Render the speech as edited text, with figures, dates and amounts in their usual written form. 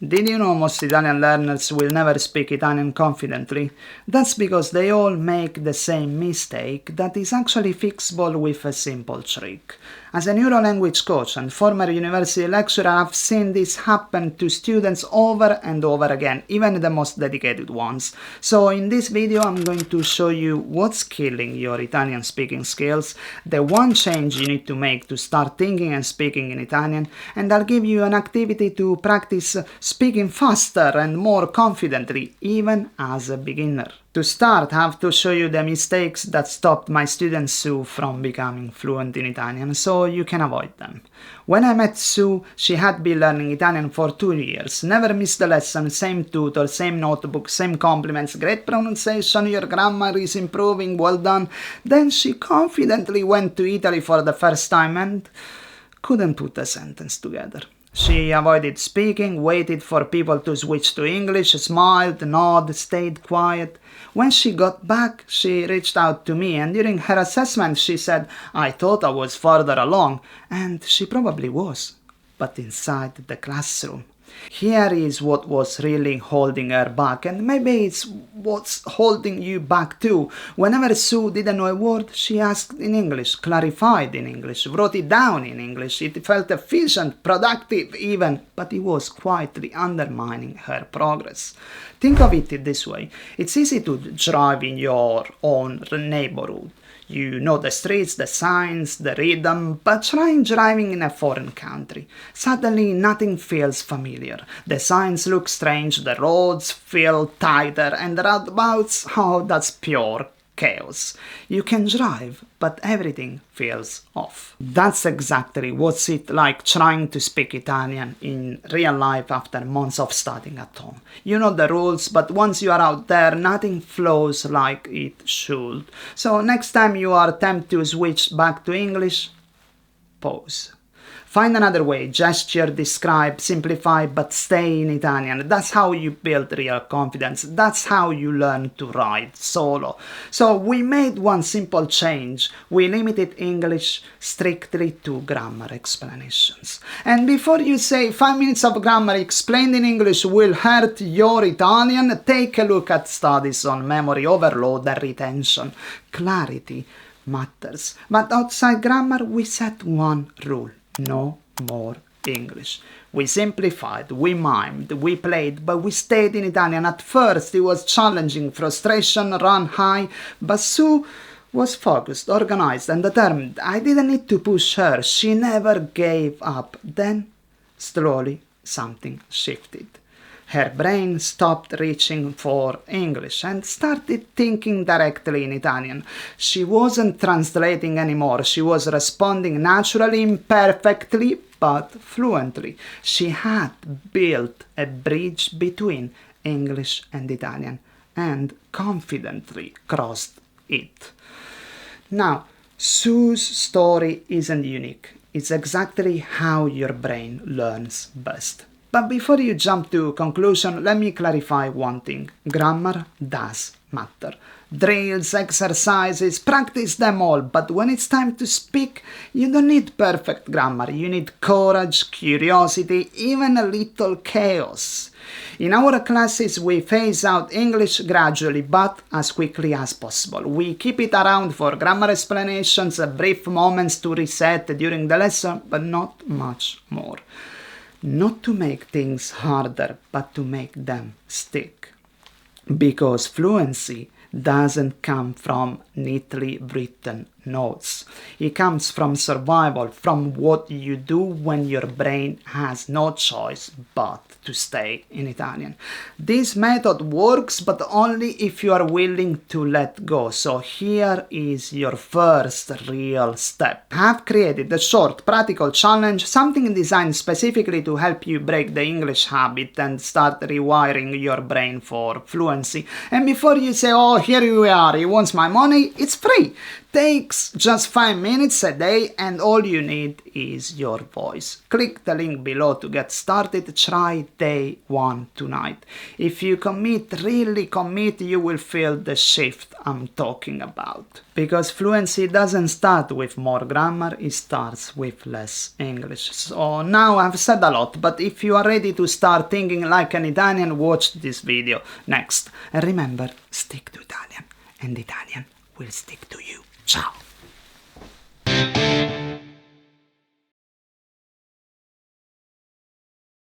Did you know most Italian learners will never speak Italian confidently? That's because they all make the same mistake that is actually fixable with a simple trick. As a neuro-language coach and former university lecturer, I've seen this happen to students over and over again, even the most dedicated ones. So in this video I'm going to show you what's killing your Italian speaking skills, the one change you need to make to start thinking and speaking in Italian, and I'll give you an activity to practice speaking faster and more confidently, even as a beginner. To start, I have to show you the mistakes that stopped my student Sue from becoming fluent in Italian, so you can avoid them. When I met Sue, she had been learning Italian for 2 years, never missed a lesson, same tutor, same notebook, same compliments, great pronunciation, your grammar is improving, well done. Then she confidently went to Italy for the first time and couldn't put a sentence together. She avoided speaking, waited for people to switch to English, smiled, nodded, stayed quiet. When she got back, she reached out to me, and during her assessment she said, "I thought I was further along," and she probably was, but inside the classroom. Here is what was really holding her back, and maybe it's what's holding you back too. Whenever Sue didn't know a word, she asked in English, clarified in English, wrote it down in English. It felt efficient, productive even, but it was quietly undermining her progress. Think of it this way. It's easy to drive in your own neighborhood. You know the streets, the signs, the rhythm, but try driving in a foreign country. Suddenly nothing feels familiar. The signs look strange, the roads feel tighter, and the roundabouts, oh, that's pure chaos. You can drive, but everything feels off. That's exactly what's it like trying to speak Italian in real life after months of studying at home. You know the rules, but once you are out there, nothing flows like it should. So next time you are tempted to switch back to English, pause. Find another way, gesture, describe, simplify, but stay in Italian. That's how you build real confidence. That's how you learn to write solo. So we made one simple change. We limited English strictly to grammar explanations. And before you say 5 minutes of grammar explained in English will hurt your Italian, take a look at studies on memory overload and retention. Clarity matters. But outside grammar, we set one rule. No more English. We simplified, we mimed, we played, but we stayed in Italian. At first it was challenging, frustration ran high, but Sue was focused, organized and determined. I didn't need to push her. She never gave up. Then, slowly, something shifted. Her brain stopped reaching for English and started thinking directly in Italian. She wasn't translating anymore. She was responding naturally, imperfectly, but fluently. She had built a bridge between English and Italian and confidently crossed it. Now, Sue's story isn't unique. It's exactly how your brain learns best. But before you jump to conclusion, let me clarify one thing. Grammar does matter. Drills, exercises, practice them all, but when it's time to speak, you don't need perfect grammar. You need courage, curiosity, even a little chaos. In our classes, we phase out English gradually, but as quickly as possible. We keep it around for grammar explanations, brief moments to reset during the lesson, but not much more. Not to make things harder, but to make them stick. Because fluency doesn't come from neatly written notes. It comes from survival, from what you do when your brain has no choice but to stay in Italian. This method works, but only if you are willing to let go. So here is your first real step. I've created a short, practical challenge, something designed specifically to help you break the English habit and start rewiring your brain for fluency. And before you say, "Oh, here we are, he wants my money," it's free. Takes just 5 minutes a day and all you need is your voice. Click the link below to get started. Try day 1 tonight. If you really commit, you will feel the shift I'm talking about. Because fluency doesn't start with more grammar, it starts with less English. So now I've said a lot, but if you are ready to start thinking like an Italian, watch this video next. And remember, stick to Italian, and Italian will stick to you. Ciao!